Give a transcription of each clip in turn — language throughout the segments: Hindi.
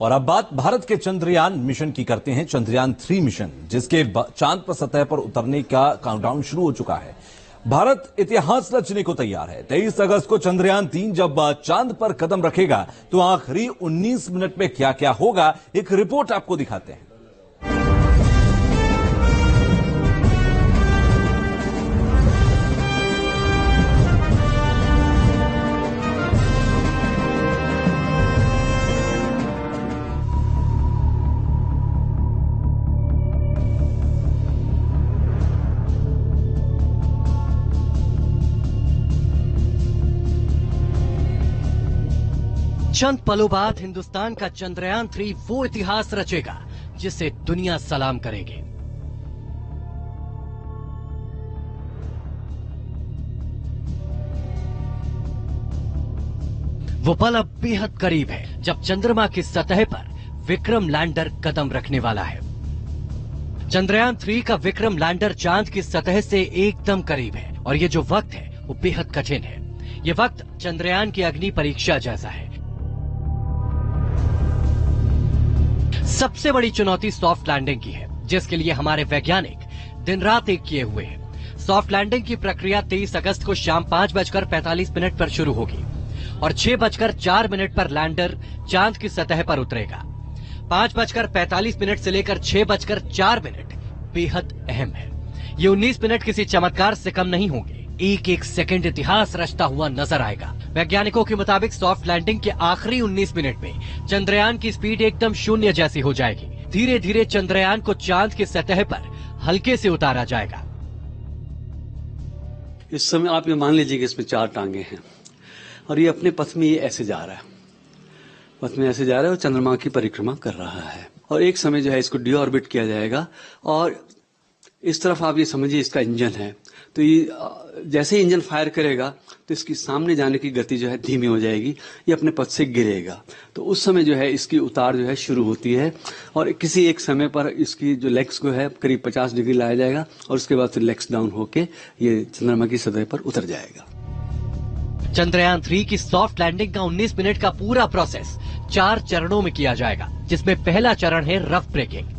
और अब बात भारत के चंद्रयान मिशन की करते हैं। चंद्रयान 3 मिशन, जिसके चांद पर सतह पर उतरने का काउंटडाउन शुरू हो चुका है। भारत इतिहास रचने को तैयार है। 23 अगस्त को चंद्रयान 3 जब चांद पर कदम रखेगा तो आखिरी 19 मिनट में क्या क्या होगा, एक रिपोर्ट आपको दिखाते हैं। चंद पलों बाद हिंदुस्तान का चंद्रयान 3 वो इतिहास रचेगा जिसे दुनिया सलाम करेगी। वो पल अब बेहद करीब है जब चंद्रमा की सतह पर विक्रम लैंडर कदम रखने वाला है। चंद्रयान 3 का विक्रम लैंडर चांद की सतह से एकदम करीब है और ये जो वक्त है वो बेहद कठिन है। ये वक्त चंद्रयान की अग्नि परीक्षा जैसा है। सबसे बड़ी चुनौती सॉफ्ट लैंडिंग की है, जिसके लिए हमारे वैज्ञानिक दिन रात एक किए हुए हैं। सॉफ्ट लैंडिंग की प्रक्रिया 23 अगस्त को शाम 5:45 पर शुरू होगी और 6:04 पर लैंडर चांद की सतह पर उतरेगा। 5:45 से लेकर 6:04 बेहद अहम है। ये 19 मिनट किसी चमत्कार से कम नहीं होंगे। एक एक सेकंड इतिहास रचता हुआ नजर आएगा। वैज्ञानिकों के मुताबिक सॉफ्ट लैंडिंग के आखिरी 19 मिनट में चंद्रयान की स्पीड एकदम शून्य जैसी हो जाएगी। धीरे धीरे चंद्रयान को चांद की सतह पर हल्के से उतारा जाएगा। इस समय आप ये मान लीजिए कि इसमें 4 टांगे हैं और ये अपने पथ में ये ऐसे जा रहा है, पथ में ऐसे जा रहा है और चंद्रमा की परिक्रमा कर रहा है। और एक समय जो है इसको डी ऑर्बिट किया जाएगा और इस तरफ आप ये समझिए इसका इंजन है, तो ये जैसे ही इंजन फायर करेगा तो इसकी सामने जाने की गति जो है धीमी हो जाएगी, ये अपने पथ से गिरेगा। तो उस समय जो है इसकी उतार जो है शुरू होती है और किसी एक समय पर इसकी जो लेग्स को है करीब 50 डिग्री लाया जाएगा और उसके बाद फिर लेग्स डाउन होके ये चंद्रमा की सतह पर उतर जाएगा। चंद्रयान 3 की सॉफ्ट लैंडिंग का 19 मिनट का पूरा प्रोसेस 4 चरणों में किया जाएगा, जिसमें पहला चरण है रफ ब्रेकिंग।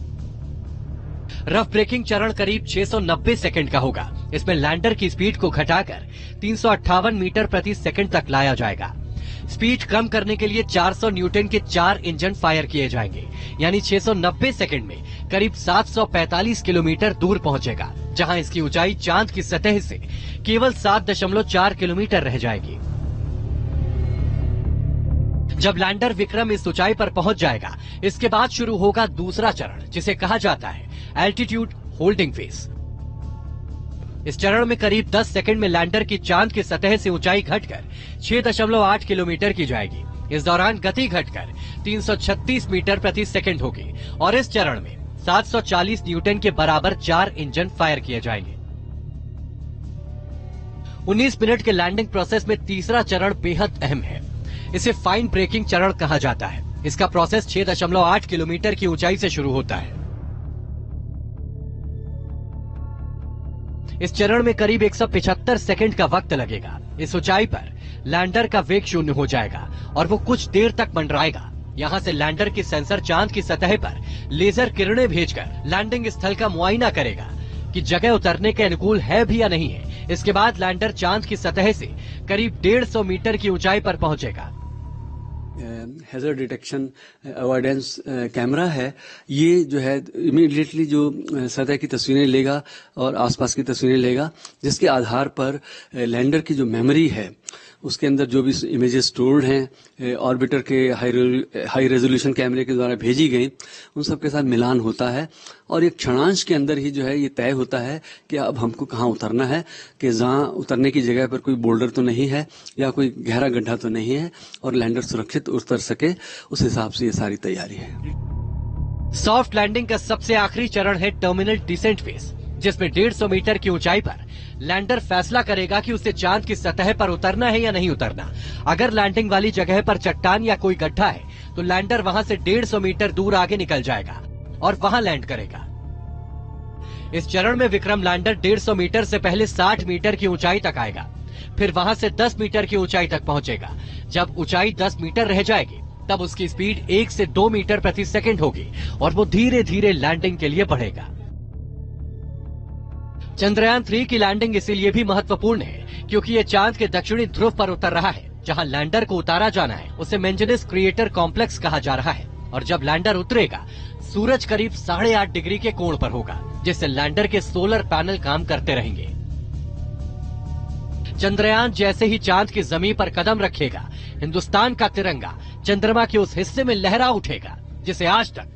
रफ ब्रेकिंग चरण करीब 690 सेकंड का होगा। इसमें लैंडर की स्पीड को घटाकर 358 मीटर प्रति सेकंड तक लाया जाएगा। स्पीड कम करने के लिए 400 न्यूटन के 4 इंजन फायर किए जाएंगे, यानी 690 सेकंड में करीब 745 किलोमीटर दूर पहुंचेगा, जहां इसकी ऊंचाई चांद की सतह से केवल 7.4 किलोमीटर रह जाएगी। जब लैंडर विक्रम इस ऊंचाई पर पहुंच जाएगा, इसके बाद शुरू होगा दूसरा चरण, जिसे कहा जाता है एल्टीट्यूड होल्डिंग फेज। इस चरण में करीब 10 सेकंड में लैंडर की चांद की सतह से ऊंचाई घटकर 6.8 किलोमीटर की जाएगी। इस दौरान गति घटकर 336 मीटर प्रति सेकंड होगी और इस चरण में 740 न्यूटन के बराबर 4 इंजन फायर किए जाएंगे। 19 मिनट के लैंडिंग प्रोसेस में तीसरा चरण बेहद अहम है। इसे फाइन ब्रेकिंग चरण कहा जाता है। इसका प्रोसेस 6.8 किलोमीटर की ऊंचाई से शुरू होता है। इस चरण में करीब 175 सेकंड का वक्त लगेगा। इस ऊंचाई पर लैंडर का वेग शून्य हो जाएगा और वो कुछ देर तक मंडराएगा। यहाँ से लैंडर की सेंसर चांद की सतह पर लेजर किरणें भेजकर लैंडिंग स्थल का मुआयना करेगा कि जगह उतरने के अनुकूल है भी या नहीं है। इसके बाद लैंडर चांद की सतह से करीब 150 मीटर की ऊंचाई पर पहुंचेगा। हैजर्ड डिटेक्शन अवॉइडेंस कैमरा है, ये जो है इमीडिएटली जो सतह की तस्वीरें लेगा और आसपास की तस्वीरें लेगा, जिसके आधार पर लैंडर की जो मेमोरी है उसके अंदर जो भी इमेजेस स्टोर्ड हैं ऑर्बिटर के हाई रेजोल्यूशन कैमरे के द्वारा भेजी गई, उन सब के साथ मिलान होता है और एक क्षणांश के अंदर ही जो है ये तय होता है कि अब हमको कहाँ उतरना है, कि जहाँ उतरने की जगह पर कोई बोल्डर तो नहीं है या कोई गहरा गड्ढा तो नहीं है और लैंडर सुरक्षित उतर सके, उस हिसाब से ये सारी तैयारी है। सॉफ्ट लैंडिंग का सबसे आखिरी चरण है टर्मिनल डिसेंट फेज, जिसमें 150 मीटर की ऊंचाई पर लैंडर फैसला करेगा कि उसे चांद की सतह पर उतरना है या नहीं उतरना। अगर लैंडिंग वाली जगह पर चट्टान या कोई गड्ढा है तो लैंडर वहां से 150 मीटर दूर आगे निकल जाएगा और वहां लैंड करेगा। इस चरण में विक्रम लैंडर 150 मीटर से पहले 60 मीटर की ऊंचाई तक आएगा, फिर वहां से 10 मीटर की ऊंचाई तक पहुंचेगा। जब ऊंचाई 10 मीटर रह जाएगी तब उसकी स्पीड 1 से 2 मीटर प्रति सेकंड होगी और वो धीरे धीरे लैंडिंग के लिए बढ़ेगा। चंद्रयान 3 की लैंडिंग इसीलिए भी महत्वपूर्ण है क्योंकि ये चांद के दक्षिणी ध्रुव पर उतर रहा है। जहां लैंडर को उतारा जाना है उसे मेंजिनस क्रिएटर कॉम्प्लेक्स कहा जा रहा है, और जब लैंडर उतरेगा सूरज करीब 8.5 डिग्री के कोण पर होगा, जिससे लैंडर के सोलर पैनल काम करते रहेंगे। चंद्रयान जैसे ही चांद की जमीन पर कदम रखेगा, हिंदुस्तान का तिरंगा चंद्रमा के उस हिस्से में लहरा उठेगा जिसे आज तक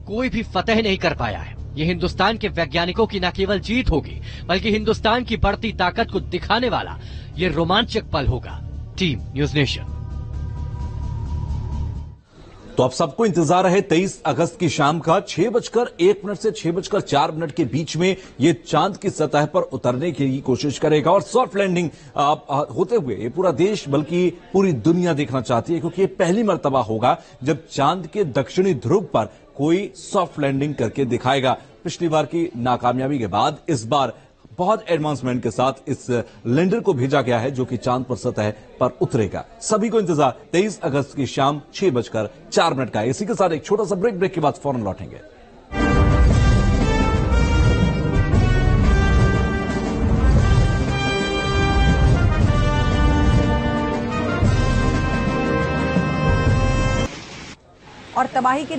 कोई भी फतेह नहीं कर पाया है। ये हिंदुस्तान के वैज्ञानिकों की न केवल जीत होगी बल्कि हिंदुस्तान की बढ़ती ताकत को दिखाने वाला ये रोमांचक पल होगा। Team news nation. तो अब सबको इंतजार है 23 अगस्त की शाम का 6:01 से 6:04 के बीच में ये चांद की सतह पर उतरने की कोशिश करेगा। और सॉफ्ट लैंडिंग होते हुए ये पूरा देश बल्कि पूरी दुनिया देखना चाहती है, क्योंकि ये पहली मर्तबा होगा जब चांद के दक्षिणी ध्रुव पर कोई सॉफ्ट लैंडिंग करके दिखाएगा। पिछली बार की नाकामयाबी के बाद इस बार बहुत एडवांसमेंट के साथ इस लैंडर को भेजा गया है जो कि चांद पर सतह पर उतरेगा। सभी को इंतजार 23 अगस्त की शाम 6:04 का। इसी के साथ एक छोटा सा ब्रेक के बाद फौरन लौटेंगे। और तबाही के